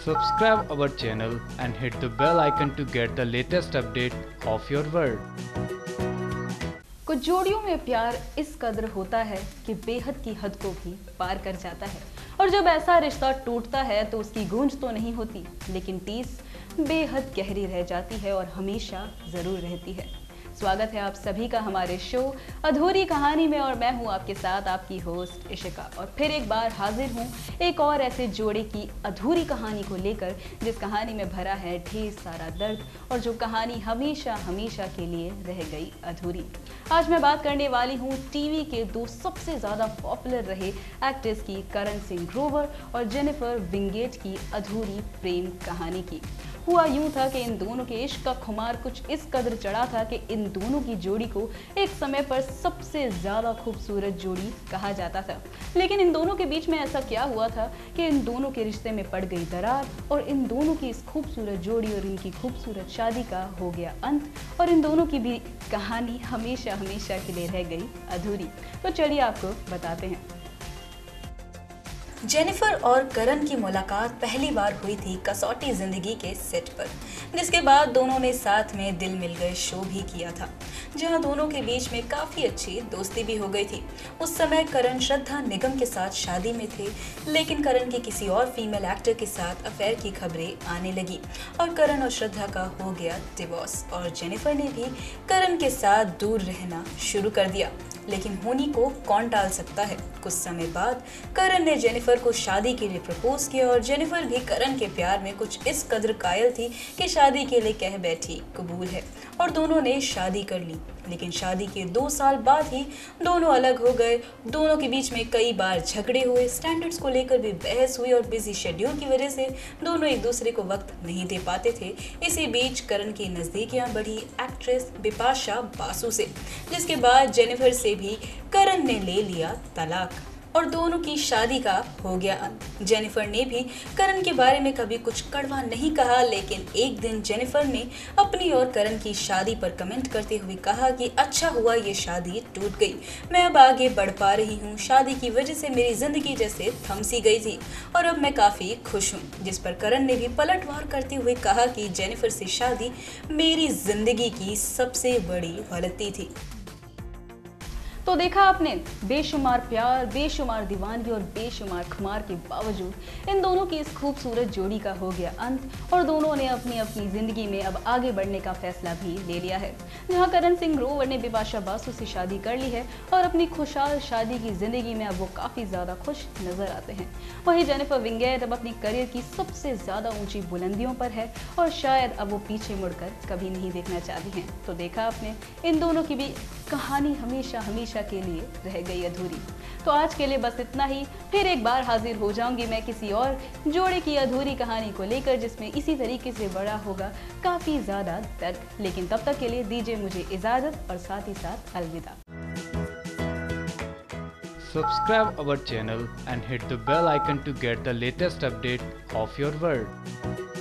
Subscribe our channel and hit the bell icon to get the latest update of your world. कुछ जोड़ियों में प्यार इस कदर होता है कि बेहद की हद को भी पार कर जाता है, और जब ऐसा रिश्ता टूटता है तो उसकी गूंज तो नहीं होती, लेकिन टीस बेहद गहरी रह जाती है और हमेशा जरूर रहती है। स्वागत है आप सभी का हमारे शो अधूरी कहानी में, और मैं हूं आपके साथ आपकी होस्ट इशिका, और फिर एक बार हाजिर हूं एक और ऐसे जोड़े की अधूरी कहानी को लेकर जिस कहानी में भरा है ढेर सारा दर्द, और जो कहानी हमेशा हमेशा के लिए रह गई अधूरी। आज मैं बात करने वाली हूं टीवी के दो सबसे ज़्यादा पॉपुलर रहे एक्टर्स की, करण सिंह ग्रोवर और जेनिफर विंगेट की अधूरी प्रेम कहानी की। हुआ यूं था कि इन दोनों के इश्क का खुमार कुछ इस कदर चढ़ा था कि इन दोनों की जोड़ी को एक समय पर सबसे ज़्यादा खूबसूरत जोड़ी कहा जाता था। लेकिन इन दोनों के बीच में ऐसा क्या हुआ था कि इन दोनों के रिश्ते में पड़ गई दरार, और इन दोनों की इस खूबसूरत जोड़ी और इनकी खूबसूरत शादी का हो गया अंत, और इन दोनों की भी कहानी हमेशा हमेशा के लिए रह गई अधूरी। तो चलिए आपको बताते हैं। जेनिफर और करण की मुलाकात पहली बार हुई थी कसौटी जिंदगी के सेट पर, जिसके बाद दोनों ने साथ में दिल मिल गए शो भी किया था, जहां दोनों के बीच में काफ़ी अच्छी दोस्ती भी हो गई थी। उस समय करण श्रद्धा निगम के साथ शादी में थे, लेकिन करण की किसी और फीमेल एक्टर के साथ अफेयर की खबरें आने लगी और करण और श्रद्धा का हो गया डिवोर्स, और जेनिफर ने भी करण के साथ दूर रहना शुरू कर दिया। लेकिन होनी को कौन टाल सकता है। कुछ समय बाद करण ने जेनिफर को शादी के लिए प्रपोज किया, और जेनिफर भी करण के प्यार में कुछ इस कदर कायल थी कि शादी के लिए कह बैठी कबूल है, और दोनों ने शादी कर ली। लेकिन शादी के 2 साल बाद ही दोनों अलग हो गए। दोनों के बीच में कई बार झगड़े हुए, स्टैंडर्ड्स को लेकर भी बहस हुई, और बिजी शेड्यूल की वजह से दोनों एक दूसरे को वक्त नहीं दे पाते थे। इसी बीच करण की नज़दीकियां बढ़ी एक्ट्रेस बिपाशा बासु से, जिसके बाद जेनिफर से भी करण ने ले लिया तलाक, और दोनों की शादी का हो गया अंत। जेनिफर ने भी करण के बारे में कभी कुछ कड़वा नहीं कहा, लेकिन एक दिन जेनिफर ने अपनी और करण की शादी पर कमेंट करते हुए कहा कि अच्छा हुआ ये शादी टूट गई, मैं अब आगे बढ़ पा रही हूँ। शादी की वजह से मेरी जिंदगी जैसे थम सी गई थी, और अब मैं काफ़ी खुश हूँ। जिस पर करण ने भी पलटवार करते हुए कहा कि जेनिफर से शादी मेरी जिंदगी की सबसे बड़ी गलती थी। तो देखा आपने, बेशुमार प्यार, बेशुमार दीवानगी और बेशुमार खुमार के बावजूद इन दोनों की इस खूबसूरत जोड़ी का हो गया अंत, और दोनों ने अपनी अपनी ज़िंदगी में अब आगे बढ़ने का फैसला भी ले लिया है। जहां करण सिंह ग्रोवर ने बिपाशा बासु से शादी कर ली है, और अपनी खुशहाल शादी की ज़िंदगी में अब वो काफ़ी ज़्यादा खुश नज़र आते हैं। वहीं जेनिफर विंगेट अब अपनी करियर की सबसे ज़्यादा ऊँची बुलंदियों पर है, और शायद अब वो पीछे मुड़कर कभी नहीं देखना चाहती हैं। तो देखा आपने, इन दोनों की भी कहानी हमेशा हमेशा के लिए रह गई अधूरी। तो आज के लिए बस इतना ही। फिर एक बार हाजिर हो जाऊंगी मैं किसी और जोड़े की अधूरी कहानी को लेकर, जिसमें इसी तरीके से बड़ा होगा काफी ज्यादा दर्द। लेकिन तब तक के लिए दीजिए मुझे इजाजत, और साथ ही साथ अलविदा। Subscribe our channel and hit the bell icon to get the latest update of your world.